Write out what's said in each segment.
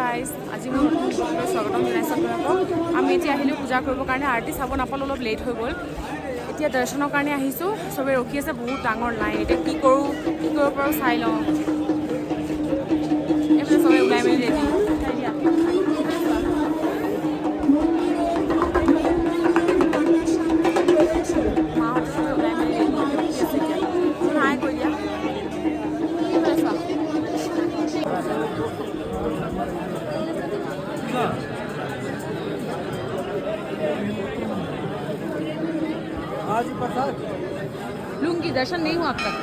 guys আজি মই স্বাগতম জনাইছোঁ আপোনালোকক আমি এতিয়া আহিলোঁ পূজা কৰিবৰ কাৰণে আৰতি চাব নাপালোঁ অলপ লেট হৈ গ'ল এতিয়া দৰ্শনৰ কাৰণে আহিছোঁ চবেই ৰখি আছে বহুত ডাঙৰ লাইন এতিয়া কি কৰিব পাৰোঁ চাই লওঁ এইফালে চবেই ওলাই মেলি ৰেডি মাহঁতে চবেই ওলাই মেলি ৰেডি ৰখি আছে এতিয়া হাই কৈ দিয়া लूंगी दर्शन नहीं हुआ अब तक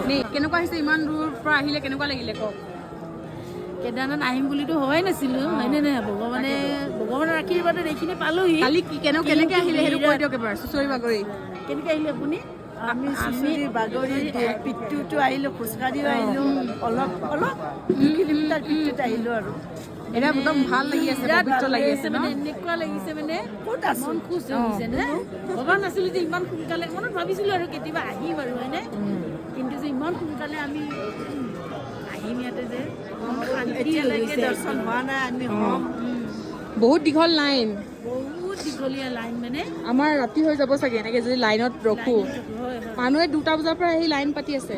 नहीं केनेকুৱা হৈছে ইমান দূৰৰ পৰা আহিলে কেনেকুৱা লাগিলে কওক কেদাৰনাথ আহিম বুলিতো হোৱাই নাছিলোঁ হয়নে নহয় ভগৱানৰ আশীৰ্বাদত এইখিনি পালোহি কালি কেনেকৈ আহিলে সেইটো কৈ দিয়ক এবাৰ চুচৰি বাগৰি কেনেকৈ আহিলে আপুনি আমি চুচৰি বাগৰি পিঠটো আহিলোঁ খোজকাঢ়িও আহিলোঁ অলপ 2 কিলোমিটাৰ পিঠটোত আহিলোঁ আৰু এটা একদম ভাল লাগি আছে পবিত্ৰ লাগি আছে মানে এনেকুৱা লাগিছে মানে ক'ত আছো মন খুচ হৈছে নে ভবা নাছিলোঁ যে ইমান সোনকালে মনত ভাবিছিলোঁ আৰু কেতিয়াবা আহিম আৰু হয়নে কিন্তু যে ইমান সোনকালে আমি আহিম ইয়াতে যে এতিয়ালৈকে দৰ্শন হোৱা নাই আমি হ'ম বহুত দীঘল লাইন বহুত দীঘলীয়া লাইন মানে আমাৰ ৰাতি হৈ যাব চাগে এনেকৈ যদি লাইনত ৰখোঁ মানুহে 2টা বজাৰ পৰা আহি লাইন পাতি আছে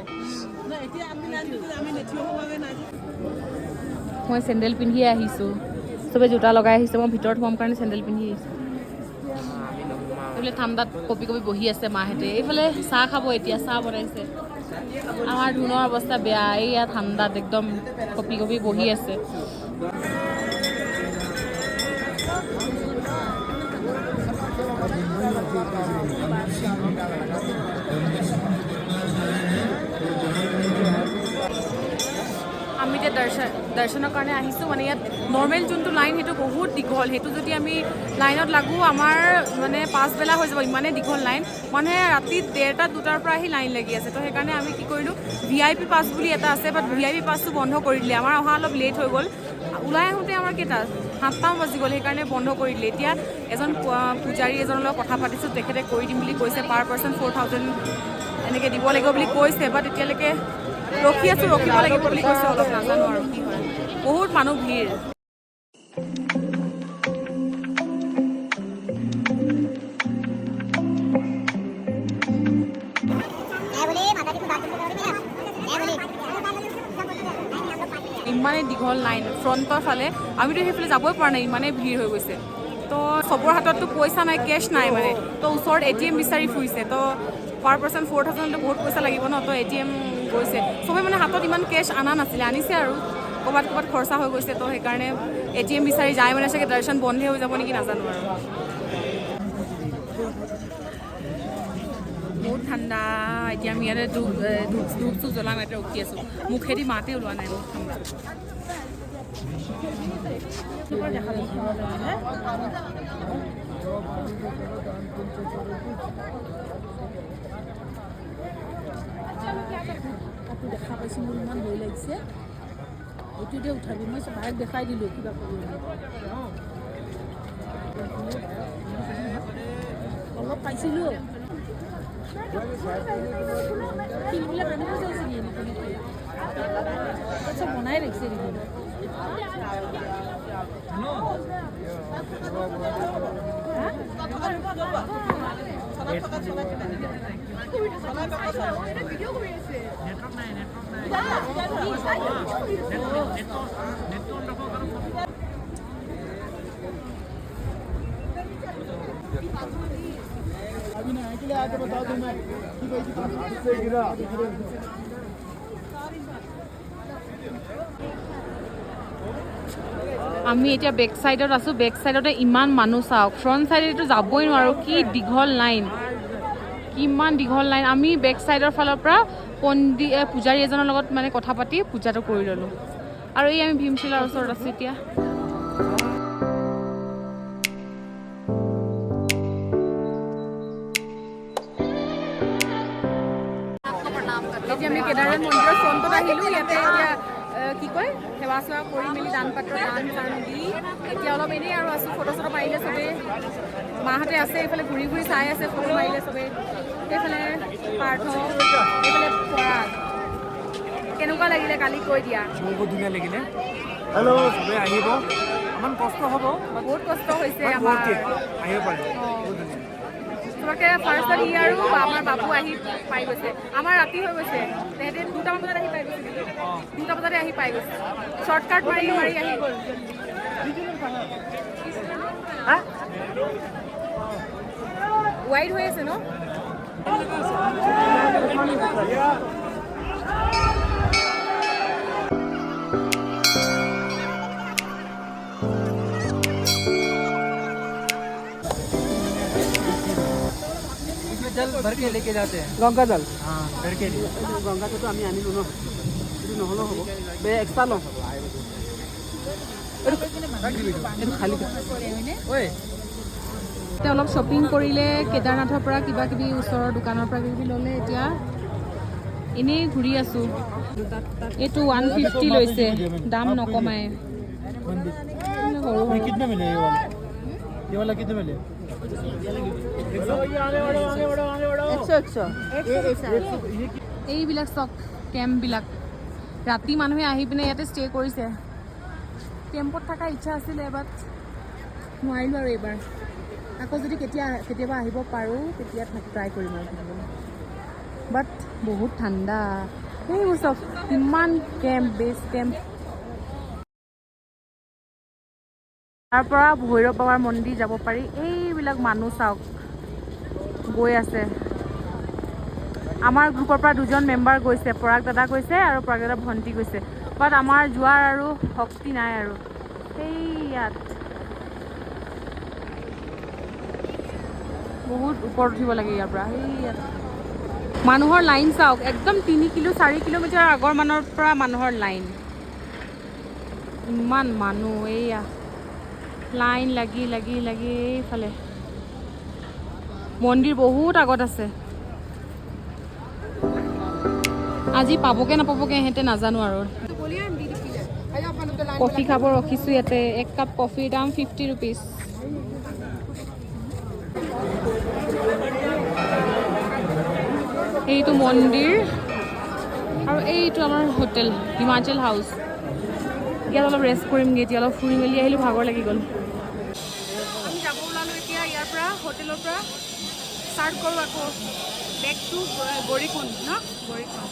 মই চেণ্ডেল পিন্ধিয়ে আহিছোঁ চবে জোতা লগাই আহিছে মই ভিতৰত সোমাম কাৰণে চেণ্ডেল পিন্ধি আহিছোঁ এইফালে ঠাণ্ডাত কপি বহি আছে মাহঁতে এইফালে চাহ খাব এতিয়া চাহ বনাইছে আমাৰ ধুনৰ অৱস্থা বেয়া এইয়া ঠাণ্ডাত একদম কপি বহি আছে আমি এতিয়া দৰ্শনৰ কাৰণে আহিছোঁ মানে ইয়াত নৰ্মেল যোনটো লাইন সেইটো বহুত দীঘল সেইটো যদি আমি লাইনত লাগোঁ আমাৰ মানে পাছবেলা হৈ যাব ইমানেই দীঘল লাইন মানুহে ৰাতি 1:30 2টাৰ পৰা আহি লাইন লাগি আছে তো সেইকাৰণে আমি কি কৰিলোঁ VIP পাছ বুলি এটা আছে বাট VIP পাছটো বন্ধ কৰি দিলে আমাৰ অহা অলপ লেট হৈ গ'ল ওলাই আহোঁতে আমাৰ কেইটা 7টামান বাজি গ'ল সেইকাৰণে বন্ধ কৰি দিলে এতিয়া এজন পূজাৰী এজনৰ লগত কথা পাতিছোঁ তেখেতে কৰি দিম বুলি কৈছে পাৰ পাৰ্চন 4,000 এনেকৈ দিব লাগিব বুলি কৈছে বাট এতিয়ালৈকে ৰখি আছোঁ ৰখিব লাগিব বুলি কৈছে অলপ নাজানো আৰু কি হয় বহুত মানুহ ভিৰ ইমানেই দীঘল লাইন ফ্ৰণ্টৰ ফালে আমিতো সেইফালে যাবই পৰা নাই ইমানেই ভিৰ হৈ গৈছে তো চবৰ হাতততো পইচা নাই কেছ নাই মানে তো ওচৰত ATM বিচাৰি ফুৰিছে তো পাৰ পাৰ্চন 4,000 বহুত পইচা লাগিব ন তো ATM গৈছে চবে মানে হাতত ইমান কেছ অনা নাছিলে আনিছে আৰু ক'ৰবাত খৰচা হৈ গৈছে তো সেইকাৰণে ATM বিচাৰি যায় মানে চাগে দৰ্শন বন্ধে হৈ যাব নেকি নাজানো আৰু বহুত ঠাণ্ডা এতিয়া আমি ইয়াতে ধূপটো জ্বলাম ইয়াতে ৰখি আছোঁ মুখেদি মাতে ওলোৱা নাই বহুত ঠাণ্ডা দেখা পাইছোঁ মোৰ ইমান ভয় লাগিছে এইটোতে উঠাবি মই ভাইক দেখাই দিলোঁ কিবা কৰি অলপ পাইছিলোঁ শিলবিলাক আনিব চাইছে চব বনাই ৰাখিছে নেকি আমি এতিয়া বেক চাইডত আছোঁ বেক চাইডতে ইমান মানুহ চাওক ফ্ৰণ্ট চাইডেতো যাবই নোৱাৰোঁ কি দীঘল লাইন কিমান দীঘল লাইন আমি বেক চাইডৰ ফালৰ পৰা পূজাৰী এজনৰ লগত মানে কথা পাতি পূজাটো কৰি ল'লোঁ আৰু এই আমি ভীমশিলাৰ ওচৰত আছোঁ এতিয়া এতিয়া আমি কেদাৰনাথ মন্দিৰৰ ফ্ৰণ্টত আহিলোঁ ইয়াতে এতিয়া কি কয় সেৱা চেৱা কৰি মেলি দান পাত্ৰ দান চান দি এতিয়া অলপ এনেই আৰু আছোঁ ফটো চটো মাৰিলে চবেই মাহঁতে আছে এইফালে ঘূৰি চাই আছে ফটো মাৰিলে চবেই সেইফালে পাৰ্থ এইফালে পৰাগ কেনেকুৱা লাগিলে কালি কৈ দিয়া বহুত ধুনীয়া লাগিলে হেল্ল' চবে আহিব ইমান কষ্ট হ'ব বহুত কষ্ট হৈছে আমাৰ আহিব পাৰে বহুত ধুনীয়া তোমাকে ফাৰ্ষ্টত ই আৰু আমাৰ বাবু আহি পাই গৈছে আমাৰ ৰাতি হৈ গৈছে তেহেঁতে 2টা বজাত আহি পাই গৈছে 2টা বজাতে আহি পাই গৈছে শ্বৰ্টকাট মাৰি মাৰি আহি গ'ল ৱাইড হৈ আছে ন जल भर के लेके जाते हैं गंगा जल हाँ घर के लिए गंगा जल तो आमी आनिलो न एटु নহলো হ'ব বে এক্সট্ৰা লম এটু খালি ओए অলপ শ্বপিং কৰিলে কেদাৰনাথৰ পৰা কিবা কিবি ওচৰৰ দোকানৰ পৰা কিবি ল'লে এতিয়া এনেই ঘূৰি আছোঁ এইটো 150 লৈছে দাম নকমায় कितने मिले ये वाला कितने मिले 100 এইবিলাক চক কেম্পবিলাক ৰাতি মানুহে আহি পিনে ইয়াতে ষ্টে কৰিছে কেম্পত থকা ইচ্ছা আছিলে বাট নোৱাৰিলোঁ আৰু এইবাৰ আকৌ যদি কেতিয়াবা আহিব পাৰোঁ তেতিয়া ট্ৰাই কৰিম আৰু বাট বহুত ঠাণ্ডা এইবোৰ চব ইমান কেম্প বেছ কেম্প তাৰ পৰা ভৈৰৱ বাবাৰ মন্দিৰ যাব পাৰি এইবিলাক মানুহ চাওক গৈ আছে আমাৰ গ্ৰুপৰ পৰা 2জন মেম্বাৰ গৈছে পৰাগ দাদা গৈছে আৰু পৰাগ দাদা ভণ্টি গৈছে বাট আমাৰ যোৱাৰ আৰু শক্তি নাই আৰু সেই ইয়াত বহুত ওপৰত উঠিব লাগে ইয়াৰ পৰা সেই ইয়াত মানুহৰ লাইন চাওক একদম 4 কিলোমিটাৰ আগৰ মানৰ পৰা মানুহৰ লাইন ইমান মানুহ এইয়া লাইন লাগি লাগি লাগি এইফালে মন্দিৰ বহুত আগত আছে আজি পাবগে নাপাবগে সিহঁতে নাজানো আৰু কফি খাব ৰখিছোঁ ইয়াতে 1 কাপ কফিৰ দাম 50 ৰুপিজ এইটো মন্দিৰ আৰু এইটো আমাৰ হোটেল হিমাচল হাউচ ইয়াত অলপ ৰেষ্ট কৰিমগৈ এতিয়া অলপ ফুৰি মেলি আহিলোঁ ভাগৰ লাগি গ'ল আমি যাব ওলালোঁ এতিয়া ইয়াৰ পৰা হোটেলৰ পৰা ষ্টাৰ্ট কৰোঁ আকৌ বেক টু গৌৰীকুণ্ড ন গৌৰীকুণ্ড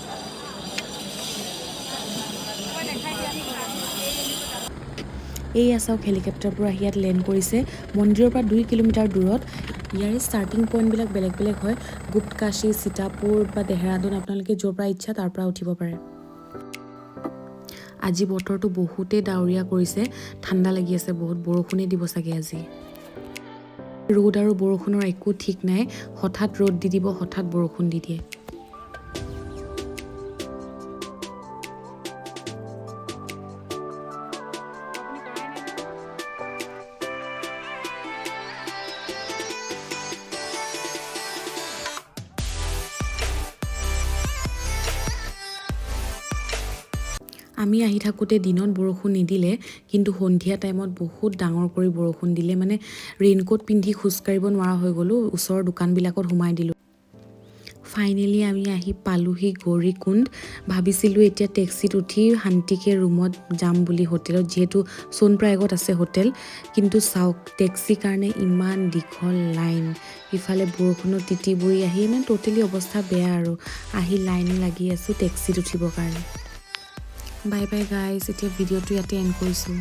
এই চাওক হেলিকপ্টাৰৰ পৰা ইয়াত লেণ্ড কৰিছে মন্দিৰৰ পৰা 2 কিলোমিটাৰ দূৰত ইয়াৰে ষ্টাৰ্টিং পইণ্টবিলাক বেলেগ বেলেগ হয় গুপ্তকাশী সীতাপুৰ বা দেহৰাদুন আপোনালোকে য'ৰ পৰা ইচ্ছা তাৰ পৰা উঠিব পাৰে আজি বতৰটো বহুতেই ডাৱৰীয়া কৰিছে ঠাণ্ডা লাগি আছে বহুত বৰষুণে দিব চাগে আজি ৰ'দ আৰু বৰষুণৰ একো ঠিক নাই হঠাৎ ৰ'দ দি দিব হঠাৎ বৰষুণ দি দিয়ে আমি আহি থাকোঁতে দিনত বৰষুণ নিদিলে কিন্তু সন্ধিয়া টাইমত বহুত ডাঙৰ কৰি বৰষুণ দিলে মানে ৰেইনকোট পিন্ধি খোজকাঢ়িব নোৱাৰা হৈ গ'লোঁ ওচৰৰ দোকানবিলাকত সোমাই দিলোঁ ফাইনেলি আমি আহি পালোহি গৌৰীকুণ্ড ভাবিছিলোঁ এতিয়া টেক্সিত উঠি শান্তিকে ৰুমত যাম বুলি হোটেলত যিহেতু সোণপ্ৰয়াগত আছে হোটেল কিন্তু চাওক টেক্সিৰ কাৰণে ইমান দীঘল লাইন ইফালে বৰষুণত তিতি বুৰি আহি মানে টোটেলি অৱস্থা বেয়া আৰু আহি লাইন লাগি আছোঁ টেক্সিত উঠিবৰ কাৰণে বাই বাই গাইজ এতিয়া ভিডিঅ'টো ইয়াতে এণ্ড কৰিছোঁ